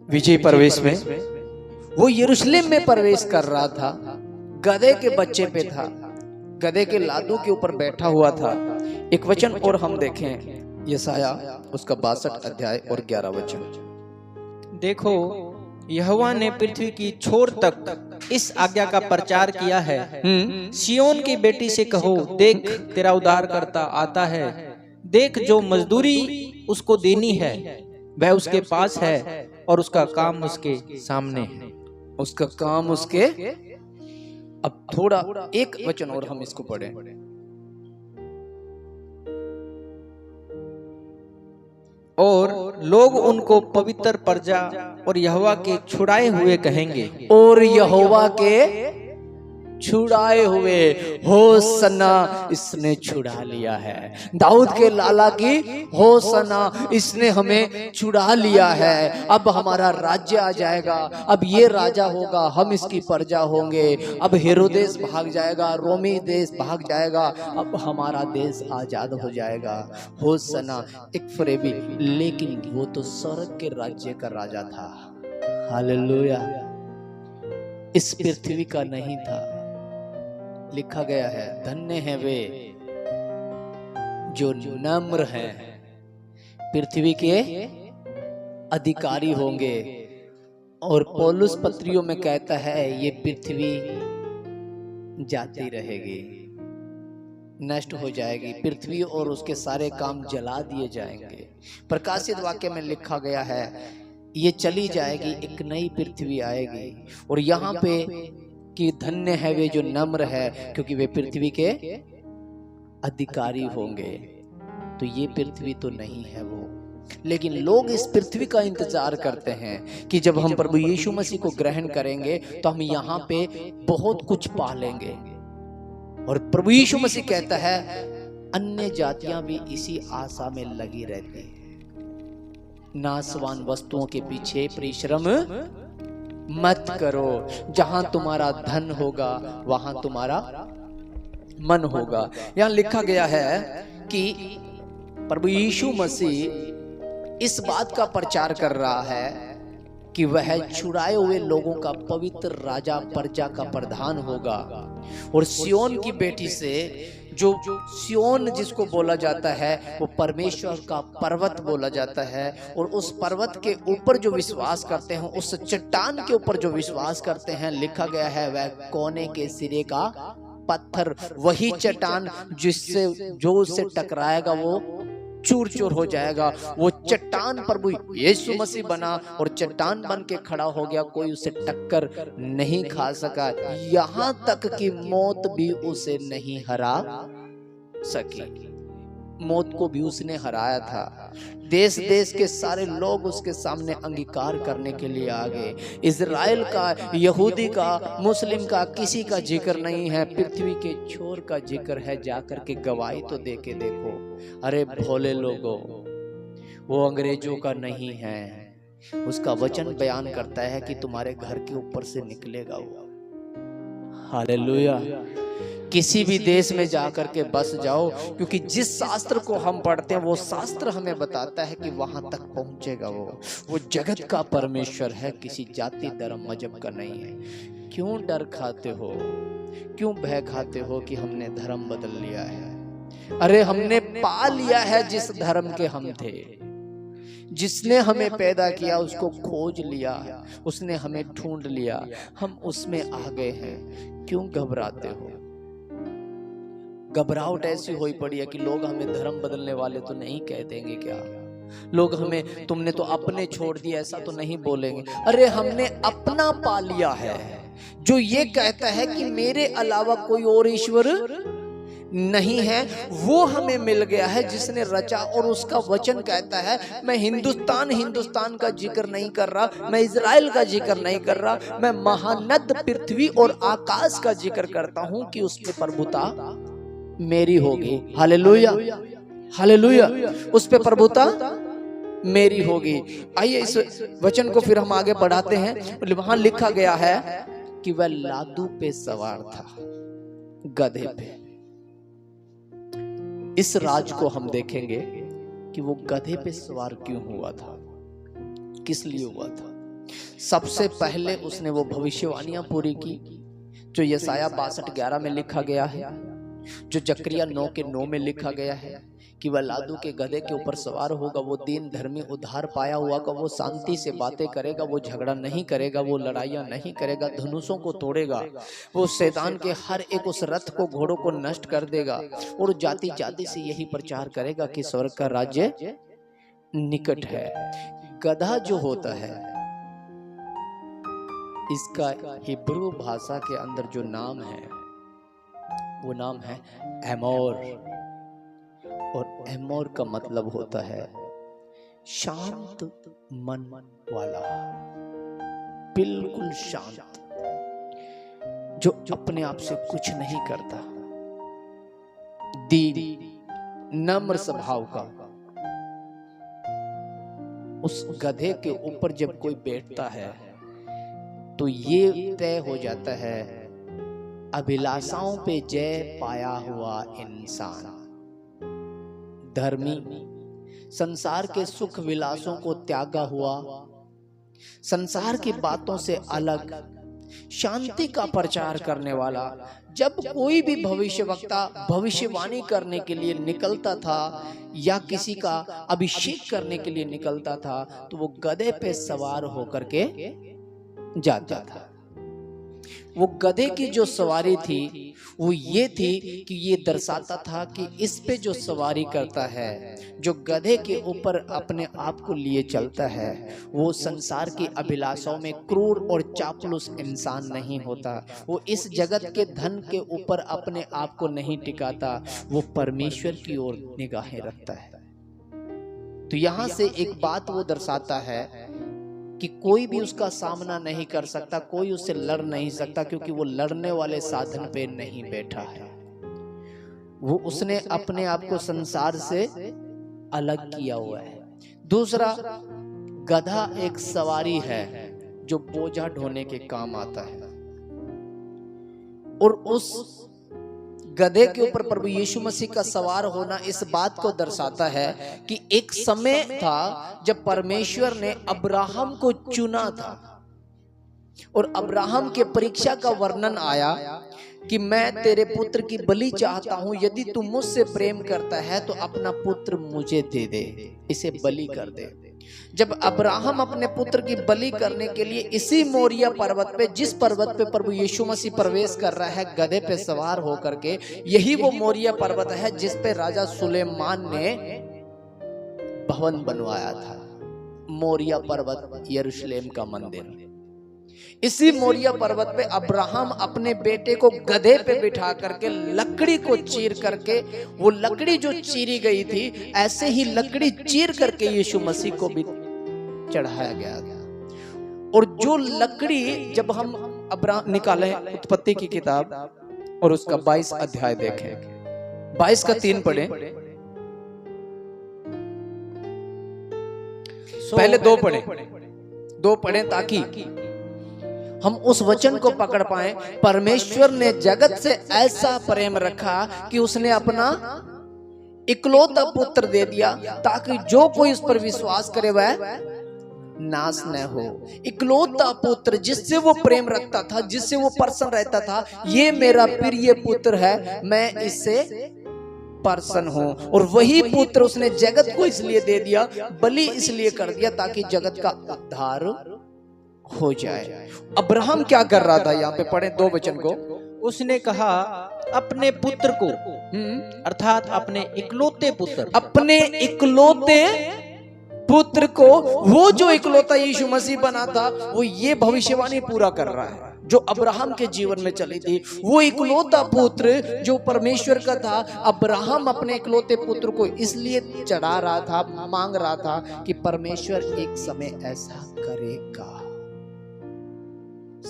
विजय प्रवेश में। वो यरूशलेम में प्रवेश कर रहा था, गधे के बच्चे पे था, गधे के लादू के ऊपर बैठा हुआ था। एक वचन और हम देखें, यशाया उसका 62 अध्याय और 11 वचन। देखो, यहोवा ने पृथ्वी की छोर तक इस आज्ञा का प्रचार किया है, सियोन की बेटी से कहो, देख तेरा उद्धारकर्ता आता है, देख जो मजदूरी उसको देनी है वह उसके पास है और उसका काम उसके सामने है। उसका काम उसके। अब थोड़ा एक वचन और हम इसको पढ़ें। और लोग उनको पवित्र प्रजा और यहोवा के छुड़ाए हुए कहेंगे। और यहोवा के छुड़ाए हुए, होसना, इसने छुड़ा लिया है। दाऊद के लाला की होसना, इसने हमें छुड़ा लिया है। अब हमारा राज्य आ जाएगा, अब ये राजा होगा, हम इसकी प्रजा होंगे। अब हेरोदेस भाग जाएगा, रोमी देश भाग जाएगा, अब हमारा देश आजाद हो जाएगा। होसना, एक फ्रेबी, लेकिन वो तो स्वर्ग के राज्य का राजा था। हालेलुया। इस पृथ्वी का नहीं था। लिखा गया है, धन्य है वे जो नम्र हैं, पृथ्वी के अधिकारी होंगे। और पौलुस पत्रियों में कहता है, ये पृथ्वी जाती रहेगी, नष्ट हो जाएगी पृथ्वी, और उसके सारे काम जला दिए जाएंगे। प्रकाशित वाक्य में लिखा गया है, ये चली जाएगी, एक नई पृथ्वी आएगी। और यहाँ पे कि धन्य है वे जो नम्र है, क्योंकि वे पृथ्वी के अधिकारी होंगे। तो ये पृथ्वी तो नहीं है वो, लेकिन लोग इस पृथ्वी का इंतजार करते हैं कि जब हम प्रभु यीशु मसीह को ग्रहण करेंगे तो हम यहाँ पे बहुत कुछ पा लेंगे। और प्रभु यीशु मसीह कहता है, अन्य जातियां भी इसी आशा में लगी रहती है। नासवान वस्तुओं के पीछे परिश्रम मत करो, जहां तुम्हारा धन होगा वहां तुम्हारा मन होगा। यहां लिखा गया है कि प्रभु यीशु मसीह इस बात का प्रचार कर रहा है कि वह छुड़ाए हुए लोगों का पवित्र राजा, प्रजा का प्रधान होगा। और सियोन की बेटी से, जो सियोन जिसको बोला जाता है, वो परमेश्वर का पर्वत बोला जाता है। और उस पर्वत के ऊपर जो विश्वास करते हैं, उस चट्टान के ऊपर जो विश्वास करते हैं, लिखा गया है वह कोने के सिरे का पत्थर, वही चट्टान जिससे जो उससे टकराएगा वो चूर चूर हो जाएगा। वो चट्टान प्रभु यीशु मसीह बना और चट्टान बन के खड़ा हो गया, कोई उसे टक्कर नहीं खा सका, यहां तक कि मौत भी उसे नहीं हरा सकी। मौत को भी उसने हराया था। देश देश के सारे लोग उसके सामने अंगीकार करने के लिए आ गए। इजराइल का, यहूदी का, मुस्लिम का किसी का जिक्र नहीं है, पृथ्वी के छोर का जिक्र है। जाकर के गवाही तो दे के देखो। अरे भोले लोगों, वो अंग्रेजों का नहीं है। उसका वचन बयान करता है कि तुम्हारे घर के ऊपर से निकलेगा वो। हालेलुया। किसी भी देश में जाकर के बस जाओ, क्योंकि जिस शास्त्र को हम पढ़ते हैं वो शास्त्र हमें बताता है कि वहां तक पहुंचेगा वो जगत का परमेश्वर है, किसी जाति धर्म मजहब का नहीं है। क्यों डर खाते हो, क्यों भय खाते हो कि हमने धर्म बदल लिया है? अरे हमने पा लिया है जिस धर्म के हम थे। जिसने हमें पैदा किया उसको खोज लिया, उसने हमें ढूंढ लिया, हम उसमें आ गए हैं। क्यों घबराते हो? घबराहट ऐसी हुई पड़ी है कि लोग हमें धर्म बदलने वाले तो नहीं कह देंगे क्या? लोग हमें तुमने तो अपने छोड़ दिया ऐसा तो नहीं बोलेंगे। अरे हमने अपना पा लिया है जो ये कहता है कि मेरे अलावा कोई और ईश्वर नहीं है। वो हमें मिल गया है जिसने रचा, और उसका वचन कहता है, मैं हिंदुस्तान का जिक्र नहीं कर रहा, मैं इजराइल का जिक्र नहीं कर रहा, मैं महानद पृथ्वी और आकाश का जिक्र करता हूं कि उसकी प्रभुता मेरी होगी। हालेलुया, हालेलुया, उस पे प्रभुता मेरी होगी। आइए इस वचन को फिर हम आगे बढ़ाते हैं। वहां लिखा गया है कि वह लादू पे सवार था, गधे पे। इस राज को हम देखेंगे कि वो गधे पे सवार क्यों हुआ था, किस लिए हुआ था। सबसे पहले उसने वो भविष्यवाणियां पूरी की जो यशायाह 62:11 में लिखा गया है, जो जकरिया 9:9 में लिखा गया है कि वह लादू के गधे के ऊपर सवार होगा, वो दीन धर्मी उद्धार पाया हुआ का, वो शांति से बातें करेगा, वो झगड़ा नहीं करेगा, वो लड़ाइयाँ नहीं करेगा, धनुषों को तोड़ेगा, वो शैतान के हर एक उस रथ को, घोड़ों को नष्ट कर देगा, और जाति जाति से यही प्रचार करेगा कि स्वर्ग का राज्य निकट है। गधा जो होता है, इसका हिब्रू भाषा के अंदर जो नाम है वो नाम है एमोर, और एमोर का मतलब होता है शांत मन वाला, बिल्कुल शांत, जो अपने आप से कुछ नहीं करता, दीन नम्र स्वभाव का। उस गधे के ऊपर जब कोई बैठता है तो ये तय हो जाता है, अभिलाषाओं पे जय पाया हुआ इंसान, धर्मी, संसार के सुख विलासों को त्यागा हुआ, संसार की बातों से अलग, शांति का प्रचार करने वाला। जब कोई भी भविष्यवक्ता भविष्यवाणी करने के लिए निकलता था या किसी का अभिषेक करने के लिए निकलता था तो वो गधे पे सवार होकर के जाता था। वो गधे की जो सवारी थी वो ये थी कि ये दर्शाता था कि इस पे जो सवारी करता है, जो गधे के ऊपर अपने आप को लिए चलता है, वो संसार की अभिलाषाओं में क्रूर और चापलूस इंसान नहीं होता। वो इस जगत के धन के ऊपर अपने आप को नहीं टिकाता, वो परमेश्वर की ओर निगाहें रखता है। तो यहां से एक बात वो दर्शाता है कि कोई भी उसका सामना नहीं कर सकता, कोई उससे लड़ नहीं सकता, क्योंकि वो लड़ने वाले साधन पे नहीं बैठा है। वो उसने अपने आप को संसार से अलग किया हुआ है। दूसरा, गधा एक सवारी है जो बोझा ढोने के काम आता है, और उस गधे के ऊपर प्रभु यीशु मसीह का सवार होना इस बात को दर्शाता है कि एक समय था जब परमेश्वर ने अब्राहम को चुना था, और अब्राहम के परीक्षा का वर्णन आया कि मैं तेरे पुत्र की बलि चाहता हूं, यदि तू मुझसे प्रेम करता है तो अपना पुत्र मुझे दे दे, इसे बलि कर दे। जब अब्राहम अपने पुत्र की बलि करने के लिए इसी मोरिया पर्वत पे, जिस पर्वत पे प्रभु यीशु मसीह प्रवेश कर रहा है गधे पे सवार होकर के, यही वो मोरिया पर्वत है जिस पे राजा सुलेमान ने भवन बनवाया था। मोरिया पर्वत यरूशलेम का मंदिर। इसी मोरिया पर्वत पे अब्राहम अपने बेटे को गधे पे बिठा करके लकड़ी को चीर करके, वो लकड़ी जो चीरी गई थी ऐसे ही लकड़ी चीर करके यीशु मसीह को भी चढ़ाया गया था। और जो लकड़ी जब हम अब्राहम निकालें उत्पत्ति की किताब और उसका 22 अध्याय देखें, 22 का 3 पढ़ें, पहले 2 पढ़ें ताकि हम उस वचन को पकड़ पाए। परमेश्वर ने जगत से ऐसा प्रेम रखा कि उसने अपना इकलौता पुत्र दे दिया, ताकि जो कोई उस पर विश्वास करे वह नाश न हो। इकलौता पुत्र जिससे वो प्रेम रखता था, जिससे वो प्रसन्न रहता था, ये मेरा प्रिय पुत्र है, मैं इससे प्रसन्न हूं। और वही पुत्र उसने जगत को इसलिए दे दिया, बलि इसलिए कर दिया ताकि जगत का उद्धार हो जाए। अब्राहम क्या कर रहा था? यहाँ पे पढ़े 2 वचन को। उसने कहा अपने पुत्र को, अर्थात अपने इकलौते पुत्र, अपने इकलौते पुत्र को, वो जो इकलौता यीशु मसीह बना था, वो ये भविष्यवाणी पूरा कर रहा है जो अब्राहम के जीवन में चली थी। वो इकलौता पुत्र जो परमेश्वर का था, अब्राहम अपने इकलौते पुत्र को इसलिए चढ़ा रहा था, मांग रहा था कि परमेश्वर एक समय ऐसा करेगा।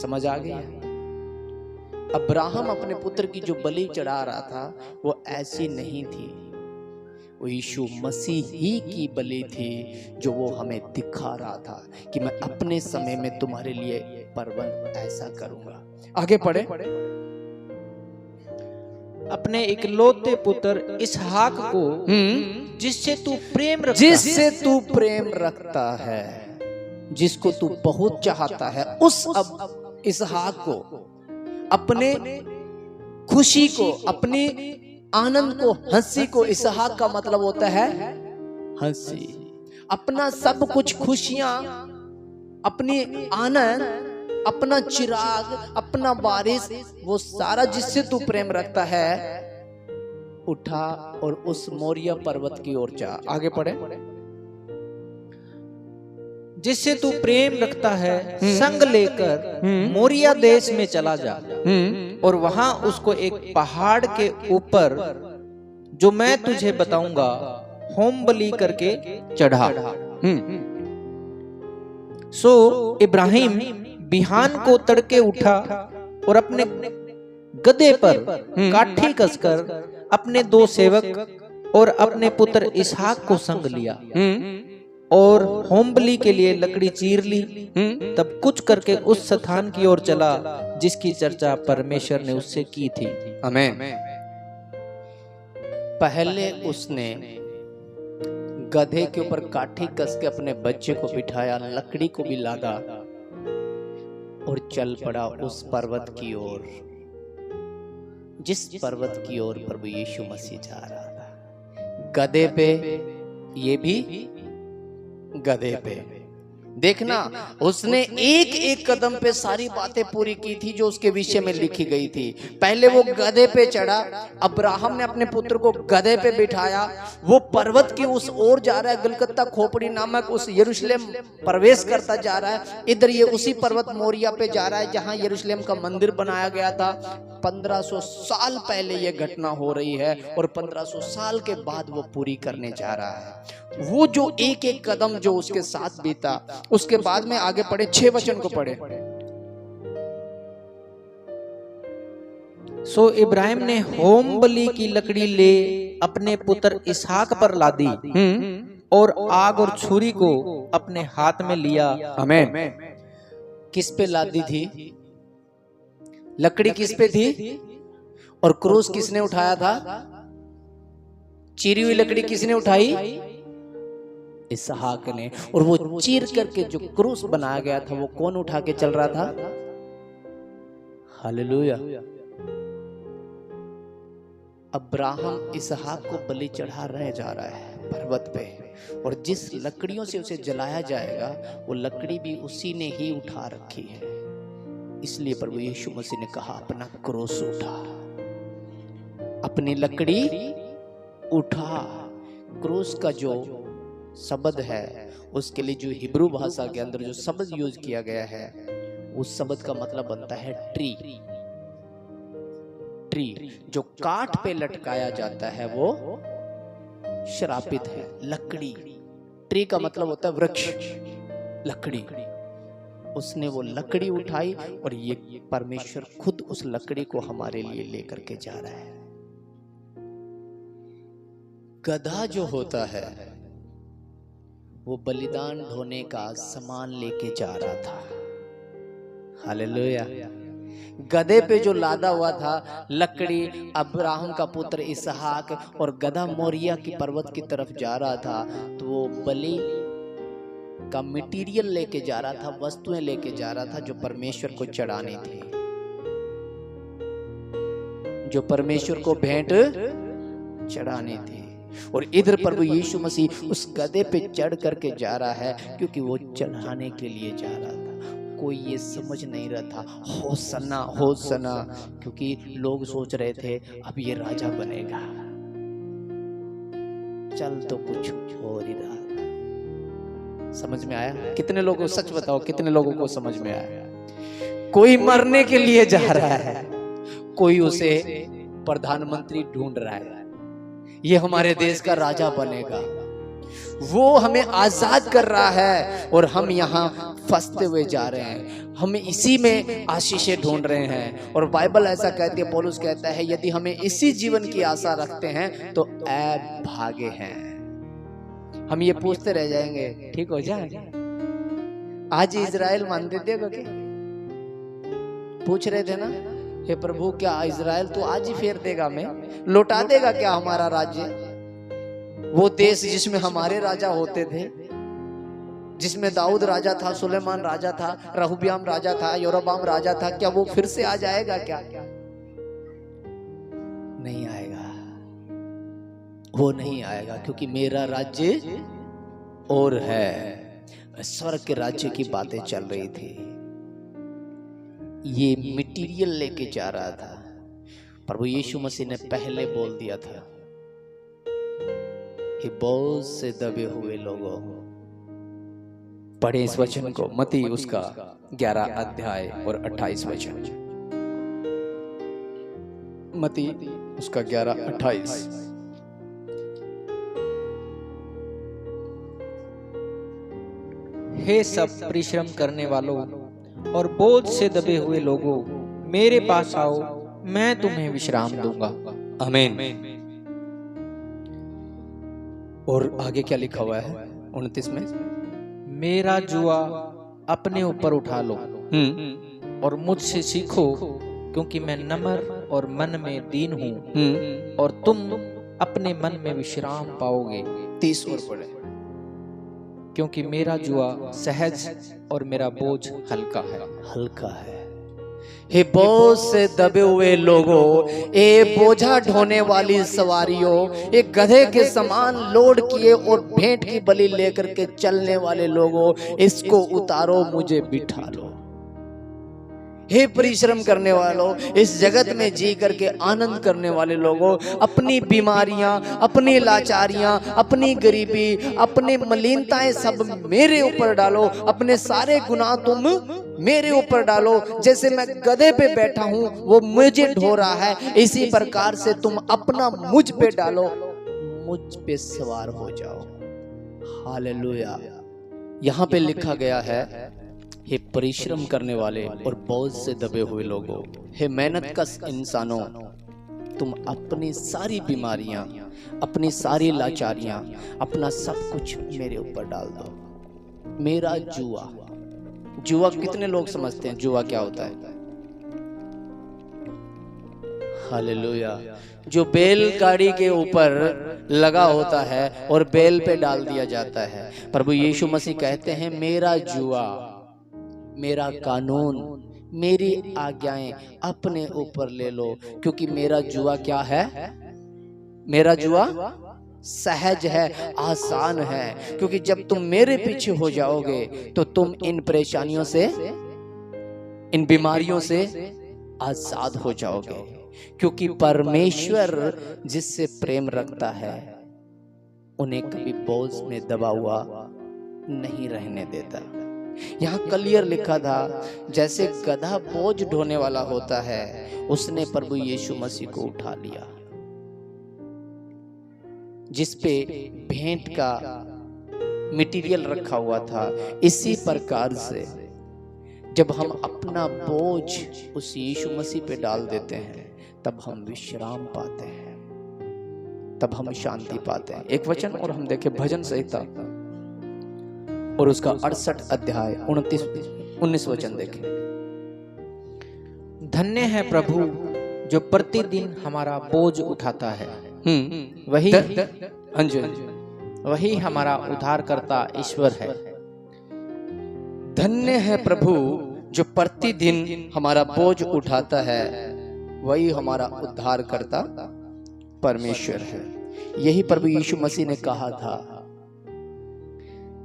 समझ आ गया? अब्राहम अपने पुत्र की जो बलि चढ़ा रहा था वो ऐसी नहीं थी, वो यीशु मसीह ही की बलि थी, जो वो हमें दिखा रहा था कि मैं अपने समय में तुम्हारे लिए प्रबंध ऐसा करूंगा। आगे पढ़े। अपने इकलौते पुत्र इसहाक को, जिससे तू प्रेम रखता, जिससे तू प्रेम रखता है, जिसको तू बहुत चाहता है, उस अब इसहाक को, अपने खुशी को, अपने आनंद को, हंसी को, इसहाक का मतलब होता है हंसी, अपना सब कुछ, खुशियां, अपनी आनंद, अपना चिराग, अपना बारिश, वो सारा जिससे तू प्रेम रखता है, उठा और उस मोरिया पर्वत की ओर जा। आगे पढ़े। जिससे तू प्रेम रखता है, संग लेकर मोरिया देश में चला जा, और वहां उसको एक पहाड़ के ऊपर, जो मैं तुझे बताऊंगा, होम बलि करके चढ़ा। सो इब्राहिम बिहान को तड़के उठा और अपने गधे पर काठी कसकर अपने 2 सेवक और अपने पुत्र इसहाक को संग लिया और होम बलि के लिए लकड़ी चीर ली। तब कुछ करके उस स्थान की ओर चला जिसकी चर्चा परमेश्वर ने उससे की थी। आमीन। पहले उसने गधे के ऊपर काठी कस के अपने बच्चे को बिठाया, लकड़ी को भी लादा और चल पड़ा उस पर्वत की ओर, जिस पर्वत की ओर प्रभु यीशु मसीह जा रहा था। गधे पे, ये भी गधे पे। देखना, उसने एक एक कदम पे सारी बातें पूरी की थी जो उसके विषय में लिखी गई थी। पहले वो गधे पे चढ़ा, अब्राहम ने अपने पुत्र को गधे पे बिठाया, वो पर्वत की उस ओर जा रहा है, गलगत्ता खोपड़ी नामक उस यरूशलेम प्रवेश करता जा रहा है। इधर ये उसी पर्वत मोरिया पे जा रहा है जहां यरूशलेम का मंदिर बनाया गया था। 1500 साल पहले ये घटना हो रही है और 1500 साल के बाद वो पूरी करने जा रहा है। वो जो एक एक कदम जो उसके साथ बीता, उसके बाद में आगे पढ़े, 6 वचन को पढ़े। सो इब्राहिम ने होम बलि की लकड़ी ले अपने पुत्र इसहाक पर लादी और आग और छुरी को अपने हाथ में लिया। आमीन। किस पे लादी थी? लकड़ी किस पे थी? और क्रूस किसने उठाया था? चीरी हुई लकड़ी किसने उठाई? इसहाक ने। और वो चीर करके जो क्रूस बनाया गया था वो कौन उठा के चल रहा था? हालेलुया। अब्राहम इसहाक को बलि चढ़ा रहे जा रहा है पर्वत पे, और जिस लकड़ियों से उसे जलाया जाएगा वो लकड़ी भी उसी ने ही उठा रखी है। इसलिए प्रभु यीशु मसीह ने कहा, अपना क्रूस उठा, अपनी लकड़ी उठा। क्रूस का जो शब्द है, उसके लिए जो हिब्रू भाषा के अंदर जो शब्द यूज किया गया है, उस शब्द का मतलब बनता है ट्री। ट्री जो काठ पे लटकाया जाता है वो श्रापित है। लकड़ी, ट्री का मतलब होता है वृक्ष, लकड़ी। उसने वो लकड़ी उठाई और ये परमेश्वर खुद उस लकड़ी को हमारे लिए लेकर के जा रहा है। गधा जो होता है वो बलिदान ढोने का सामान लेके जा रहा था। हालेलुया। गधे पे जो लादा हुआ था लकड़ी, अब्राहम का पुत्र इसहाक, और गधा मोरिया की पर्वत की तरफ जा रहा था, तो वो बलि का मटेरियल लेके जा रहा था, वस्तुएं लेके जा रहा था जो परमेश्वर को चढ़ानी थी, जो परमेश्वर को भेंट चढ़ानी थी। और इधर प्रभु यीशु मसीह उस गधे पे चढ़ करके जा रहा है, क्योंकि वो चढ़ाने के लिए जा रहा था। कोई ये समझ नहीं रहा था, होसना होसना, क्योंकि लोग सोच रहे थे अब ये राजा बनेगा। चल तो कुछ हो ही रहा था। समझ में आया? कितने लोगों, सच बताओ कितने लोगों को समझ में आया? कोई मरने के लिए जा रहा है, कोई उसे प्रधानमंत्री ढूंढ रहा है, ये हमारे देश का राजा बनेगा, वो हमें आजाद कर रहा है, और हम यहाँ फंसते हुए जा रहे हैं, हम इसी में आशीषें ढूंढ रहे हैं। और बाइबल ऐसा कहती है, पौलुस कहता है, यदि हमें इसी जीवन की आशा रखते हैं तो ऐ भागे हैं। हम ये पूछते रह जाएंगे, ठीक हो जाएंगे। आज इजराइल मान देते क्या? पूछ रहे थे ना, हे प्रभु क्या इजराइल तो आज ही फेर देगा, हमें लौटा देगा क्या हमारा राज्य? वो देश जिसमें हमारे राजा होते थे, जिसमें दाऊद राजा था, सुलेमान राजा था, रहब्याम राजा था, योरोबाम राजा था, क्या वो फिर से आ जाएगा क्या? नहीं आएगा, वो नहीं आएगा, क्योंकि मेरा राज्य और है। स्वर्ग के राज्य की बातें चल रही थी, ये मटेरियल लेके जा रहा था। प्रभु यीशु मसीह ने पहले बोल दिया था, कि बहुत से दबे हुए लोगों, पढ़े इस वचन को, मत्ती उसका 11 अध्याय और 28 वचन, मत्ती उसका 11-28। हे सब परिश्रम करने वालों और बोझ से दबे हुए लोगों, मेरे पास आओ, मैं तुम्हें विश्राम दूंगा। आमीन। और आगे क्या लिखा हुआ है 29 में? मेरा जुआ अपने ऊपर उठा लो और मुझसे सीखो, क्योंकि मैं नम्र और मन में दीन हूँ, और तुम अपने मन में विश्राम पाओगे। 30 और पढ़े। क्योंकि मेरा जुआ सहज और मेरा बोझ हल्का है। हल्का है। हे बहुत से दबे हुए लोगों, ए बोझा ढोने वाली सवारियों, एक गधे के समान लोड किए और भेंट की बलि लेकर के चलने वाले लोगों, इसको उतारो, मुझे बिठा लो। हे परिश्रम करने वालों, इस जगत में जी करके आनंद करने वाले लोगों, अपनी बीमारियां, अपनी लाचारियां, अपनी गरीबी, अपनी मलिनताएं सब मेरे ऊपर डालो, अपने सारे गुनाह तुम मेरे ऊपर डालो। जैसे मैं गधे पे बैठा हूं, वो मुझे ढो रहा है, इसी प्रकार से तुम अपना मुझ पे डालो, मुझ पे सवार हो जाओ। हालेलुया। यहाँ पे लिखा गया है, हे परिश्रम करने वाले और बोझ से दबे हुए लोगों, हे मेहनत कश इंसानों, तुम अपनी सारी बीमारियां, अपनी सारी लाचारियां, अपना सब कुछ मेरे ऊपर डाल दो। मेरा जुआ, जुआ कितने लोग समझते हैं जुआ क्या होता है? हालेलुया। जो बैलगाड़ी के ऊपर लगा होता है और बैल पे डाल दिया जाता है। प्रभु यीशु मसीह कहते हैं, मेरा जुआ, मेरा कानून, मेरी आज्ञाएं अपने ऊपर ले लो, क्योंकि मेरा जुआ क्या है? मेरा जुआ सहज है, आसान है, क्योंकि जब तुम मेरे पीछे हो जाओगे तो तुम इन परेशानियों से, इन बीमारियों से आजाद हो जाओगे, क्योंकि परमेश्वर जिससे प्रेम रखता है उन्हें कभी बोझ में दबा हुआ नहीं रहने देता। यहाँ क्लियर लिखा था, जैसे गधा बोझ ढोने वाला होता है, उसने प्रभु यीशु मसीह को उठा लिया, जिसपे भेंट का मटेरियल रखा हुआ था। इसी प्रकार से जब हम अपना बोझ उस यीशु मसीह पे डाल देते हैं, तब हम विश्राम पाते हैं, तब हम शांति पाते हैं। एक वचन और हम देखें, भजन संहिता और उसका 68 अध्याय 19 वचन देखें। धन्य है प्रभु जो प्रतिदिन हमारा बोझ उठाता है। वही वही हमारा उद्धारकर्ता ईश्वर है। धन्य है प्रभु जो प्रतिदिन हमारा बोझ उठाता है, वही हमारा उद्धार करता परमेश्वर है। यही प्रभु यीशु मसीह ने कहा था,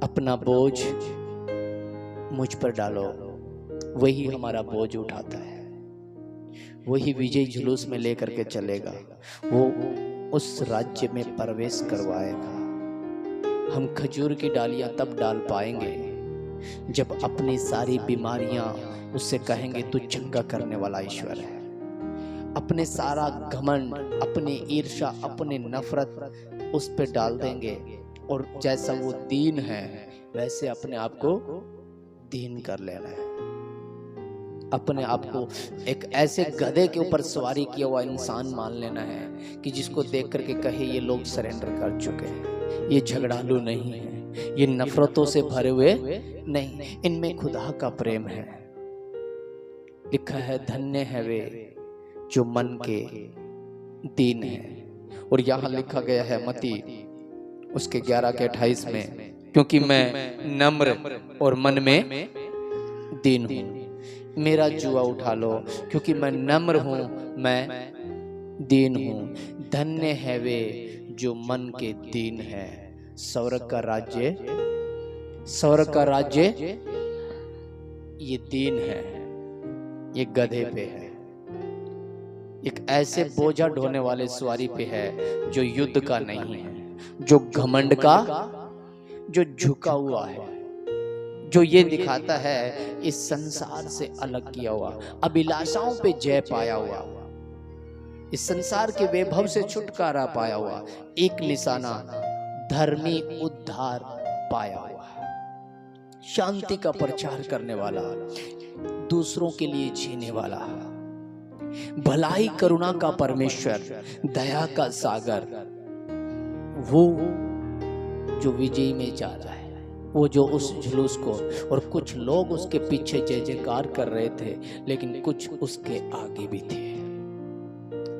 अपना बोझ मुझ पर डालो, वही हमारा बोझ उठाता है। वही विजय जुलूस में लेकर के चलेगा, वो उस राज्य में प्रवेश करवाएगा। हम खजूर की डालियां तब डाल पाएंगे जब अपनी सारी बीमारियां उससे कहेंगे तू चंगा करने वाला ईश्वर है। अपने सारा घमंड, अपनी ईर्ष्या, अपनी नफरत उस पे डाल देंगे और जैसा वो दीन है वैसे अपने आप को दीन कर लेना है। अपने आप को एक ऐसे गधे के ऊपर सवारी किया हुआ इंसान मान लेना है कि जिसको देख करके कहे ये लोग सरेंडर कर चुके हैं, ये झगड़ालू नहीं है, ये नफरतों से भरे हुए नहीं, इनमें खुदा का प्रेम है। लिखा है धन्य है वे जो मन के दीन है। और यहाँ लिखा गया है मत्ती उसके 11 के 28 में, क्योंकि मैं नम्र और मन में दीन हूं, मेरा जुआ उठा लो, क्योंकि मैं नम्र हूं, मैं दीन हूं। धन्य है वे जो मन के दीन है, स्वर्ग का राज्य ये दीन है, ये गधे पे है। एक ऐसे बोझा ढोने वाले सवारी पे है जो युद्ध का नहीं है, जो घमंड का, जो झुका हुआ है, जो ये दिखाता है इस संसार से अलग किया हुआ, अभिलाषाओं पे जय पाया हुआ, इस संसार के वैभव से छुटकारा पाया हुआ, एक निशाना धर्मी उद्धार पाया हुआ, शांति का प्रचार करने वाला, दूसरों के लिए जीने वाला, भलाई करुणा का परमेश्वर, दया का सागर, वो जो विजय में जा रहा है, वो जो उस जुलूस को, और कुछ लोग उसके पीछे जय जयकार कर रहे थे, लेकिन कुछ उसके आगे भी थे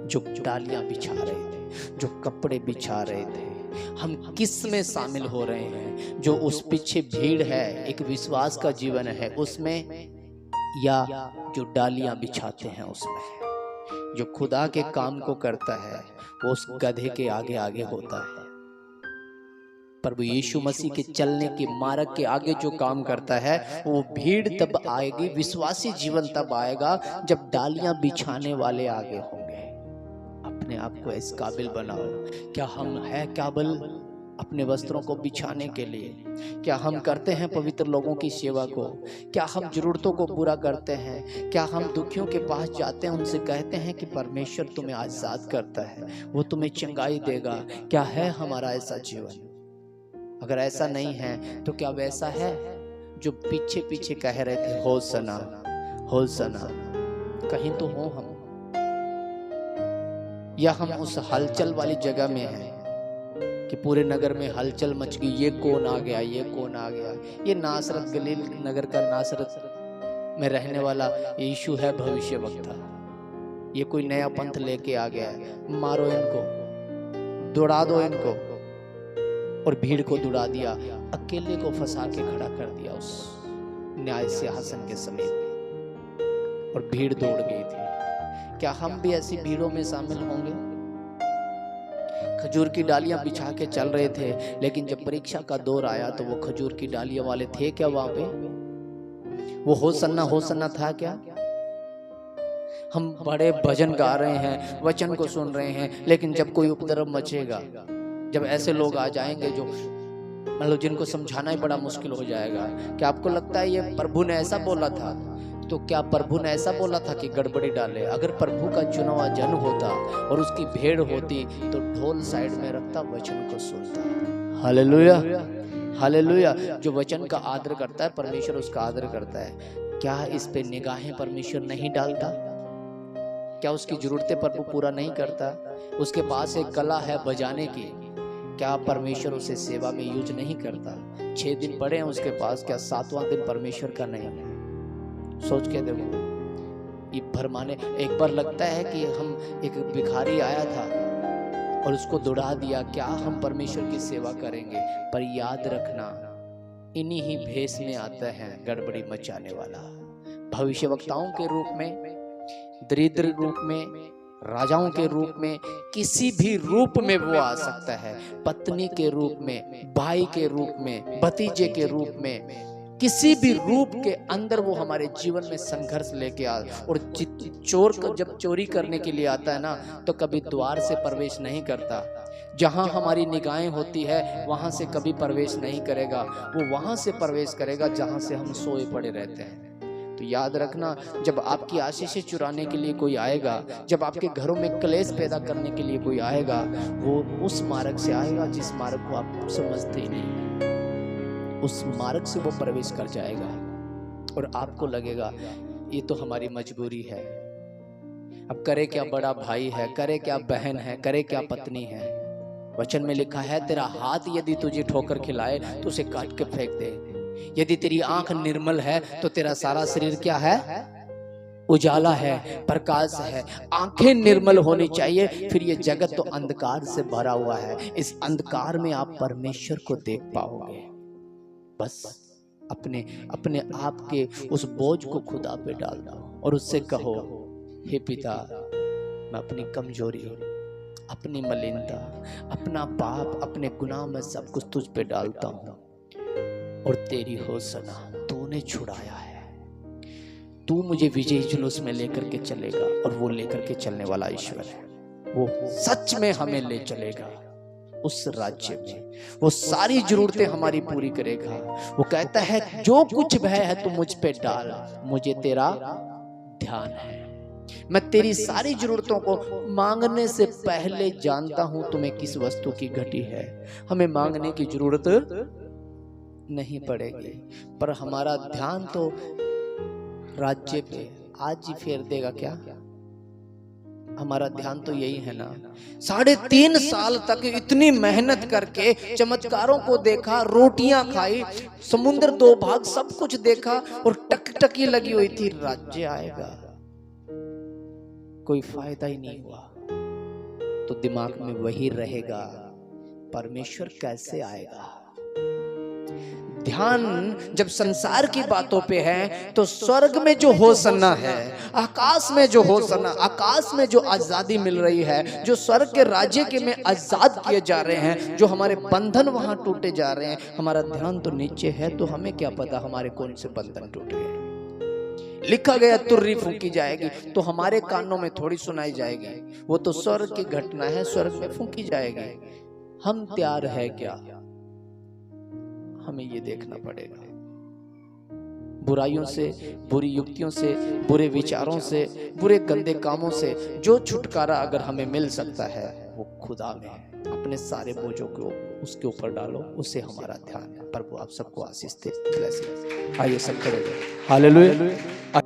जो डालियां बिछा रहे थे, जो कपड़े बिछा रहे थे। हम किस में शामिल हो रहे हैं? जो उस पीछे भीड़ है, एक विश्वास का जीवन है उसमें, या जो डालियां बिछाते हैं उसमें? जो खुदा के काम को करता है वो उस गधे के आगे आगे होता है। प्रभु यीशु मसीह के चलने के मार्ग के आगे जो काम करता है, वो भीड़ तब आएगी, विश्वासी जीवन तब आएगा जब डालियां बिछाने वाले आगे होंगे। अपने आप को इस काबिल बनाओ। क्या हम है काबिल अपने वस्त्रों को बिछाने के लिए? क्या हम करते हैं पवित्र लोगों की सेवा को? क्या हम जरूरतों को पूरा करते हैं? क्या हम दुखियों के पास जाते हैं, उनसे कहते हैं कि परमेश्वर तुम्हें आजाद करता है, वो तुम्हें चंगाई देगा? क्या है हमारा ऐसा जीवन? अगर ऐसा नहीं है तो क्या वैसा है जो पीछे पीछे कह रहे थे होसना होसना? कहीं तो हो हम, या हम उस हलचल वाली जगह में हैं कि पूरे नगर में हलचल मच गई, ये कौन आ गया, ये कौन आ गया? ये नासरत, गलील नगर का नासरत में रहने वाला यीशु है भविष्यवक्ता। ये कोई नया पंथ लेके आ गया है, मारो इनको, दौड़ा दो इनको। और भीड़ को दुड़ा दिया, अकेले को फंसा के खड़ा कर दिया उस न्याय सिंहासन के समीप, और भीड़ दौड़ गई थी। क्या हम भी ऐसी भीड़ों में शामिल होंगे? खजूर की डालियां बिछा के चल रहे थे, लेकिन जब परीक्षा का दौर आया तो वो खजूर की डालियां वाले थे क्या वहां पे? वो होसन्ना था क्या? हम बड़े भजन गा रहे हैं, वचन को सुन रहे हैं, लेकिन जब कोई उपद्रव मचेगा, जब ऐसे लोग आ जाएंगे जो मतलब जिनको समझाना ही बड़ा मुश्किल हो जाएगा, क्या आपको लगता है ये प्रभु ने ऐसा बोला था? तो क्या प्रभु ने ऐसा बोला था कि गड़बड़ी डाले? अगर प्रभु का चुनावा जन होता और उसकी भेड़ होती तो ढोल साइड में रखता, वचन को सुनता। Hallelujah, hallelujah. जो वचन का आदर करता है परमेश्वर उसका आदर करता है। क्या इस पे निगाहें परमेश्वर नहीं डालता? क्या उसकी जरूरतें प्रभु पूरा नहीं करता? उसके पास एक कला है बजाने की, क्या परमेश्वर उसे सेवा में यूज नहीं करता? 6 दिन पड़े हैं उसके पास, क्या 7वां दिन परमेश्वर का नहीं है? सोच के देखो। ये भरमाने। एक बार लगता है कि हम एक भिखारी आया था और उसको दौड़ा दिया, क्या हम परमेश्वर की सेवा करेंगे? पर याद रखना, इन्हीं ही भेष में आता है गड़बड़ी मचाने वाला। भविष्यवक्ताओं के रूप में, दरिद्र रूप में, राजाओं के रूप में, किसी भी रूप में वो आ सकता है। पत्नी के रूप में, भाई के रूप में, भतीजे के रूप में, किसी भी रूप के अंदर वो हमारे जीवन में संघर्ष लेके आ। और चोर को जब चोरी करने के लिए आता है ना, तो कभी द्वार से प्रवेश नहीं करता। जहां हमारी निगाहें होती है वहां से कभी प्रवेश नहीं करेगा, वो वहां से प्रवेश करेगा जहां से हम सोए पड़े रहते हैं। तो याद रखना, जब आपकी आशीषें चुराने के लिए कोई आएगा, जब आपके घरों में क्लेश पैदा करने के लिए कोई आएगा, वो उस मार्ग से आएगा जिस मार्ग को आप समझते ही नहीं। उस मार्ग से वो प्रवेश कर जाएगा और आपको लगेगा ये तो हमारी मजबूरी है। अब करे क्या बड़ा भाई है, करे क्या बहन है, करे क्या पत्नी है। वचन में लिखा है, तेरा हाथ यदि तुझे ठोकर खिलाए तो उसे काट के फेंक दे। यदि तेरी आंख निर्मल है तो तेरा सारा शरीर क्या है? उजाला है, प्रकाश है। आंखें निर्मल होनी चाहिए, फिर ये जगत तो अंधकार से भरा हुआ है। इस अंधकार में आप परमेश्वर को देख पाओगे। बस अपने आप के उस बोझ को खुदा पे डाल दो और उससे कहो, हे पिता, मैं अपनी कमजोरी, अपनी मलिनता, अपना पाप, अपने गुनाह में सब कुछ तुझ पे डालता हूँ और तेरी होसना तूने छुड़ाया है। तू मुझे विजय जुलूस में लेकर के चलेगा और वो लेकर के चलने वाला ईश्वर है। वो सच में हमें ले चलेगा उस राज्य में, वो सारी जरूरतें हमारी पूरी करेगा। वो कहता है, जो कुछ भय है तू मुझ पे डाल, मुझे तेरा ध्यान है। मैं तेरी सारी जरूरतों को मांगने से पहले जानता हूं तुम्हें किस वस्तु की घटी है। हमें मांगने की जरूरत नहीं पड़ेगी, पर हमारा ध्यान तो राज्य पे आज ही फेर देगा क्या? हमारा ध्यान तो यही है ना। 3.5 साल तक इतनी मेहनत करके चमत्कारों को देखा, रोटियां खाई, समुद्र 2 भाग, सब कुछ देखा और टकटकी लगी हुई थी, राज्य आएगा, कोई फायदा ही नहीं हुआ। तो दिमाग में वही रहेगा, परमेश्वर कैसे आएगा? ध्यान जब संसार की बातों पे है तो स्वर्ग में जो होसन्ना है, आकाश में जो होसन्ना, आकाश में जो आजादी मिल रही है, जो स्वर्ग के राज्य के में आजाद किए जा रहे हैं, जो हमारे बंधन वहां टूटे जा रहे हैं, हमारा ध्यान तो नीचे है। तो हमें क्या पता हमारे कौन से बंधन टूट गए। लिखा गया तुर्री फूंकी जाएगी, तो हमारे कानों में थोड़ी सुनाई जाएगी। वो तो स्वर्ग की घटना है, स्वर्ग में फूंकी जाएगी। हम तैयार है क्या? हमें ये देखना पड़ेगा। बुराइयों से, बुरी युक्तियों से, बुरे विचारों से, बुरे गंदे कामों से जो छुटकारा अगर हमें मिल सकता है वो खुदा में है। अपने सारे बोझों को उसके ऊपर डालो, उससे हमारा ध्यान है। प्रभु आप सबको आशीष दे। आइए सब खड़े हो। हालेलुया।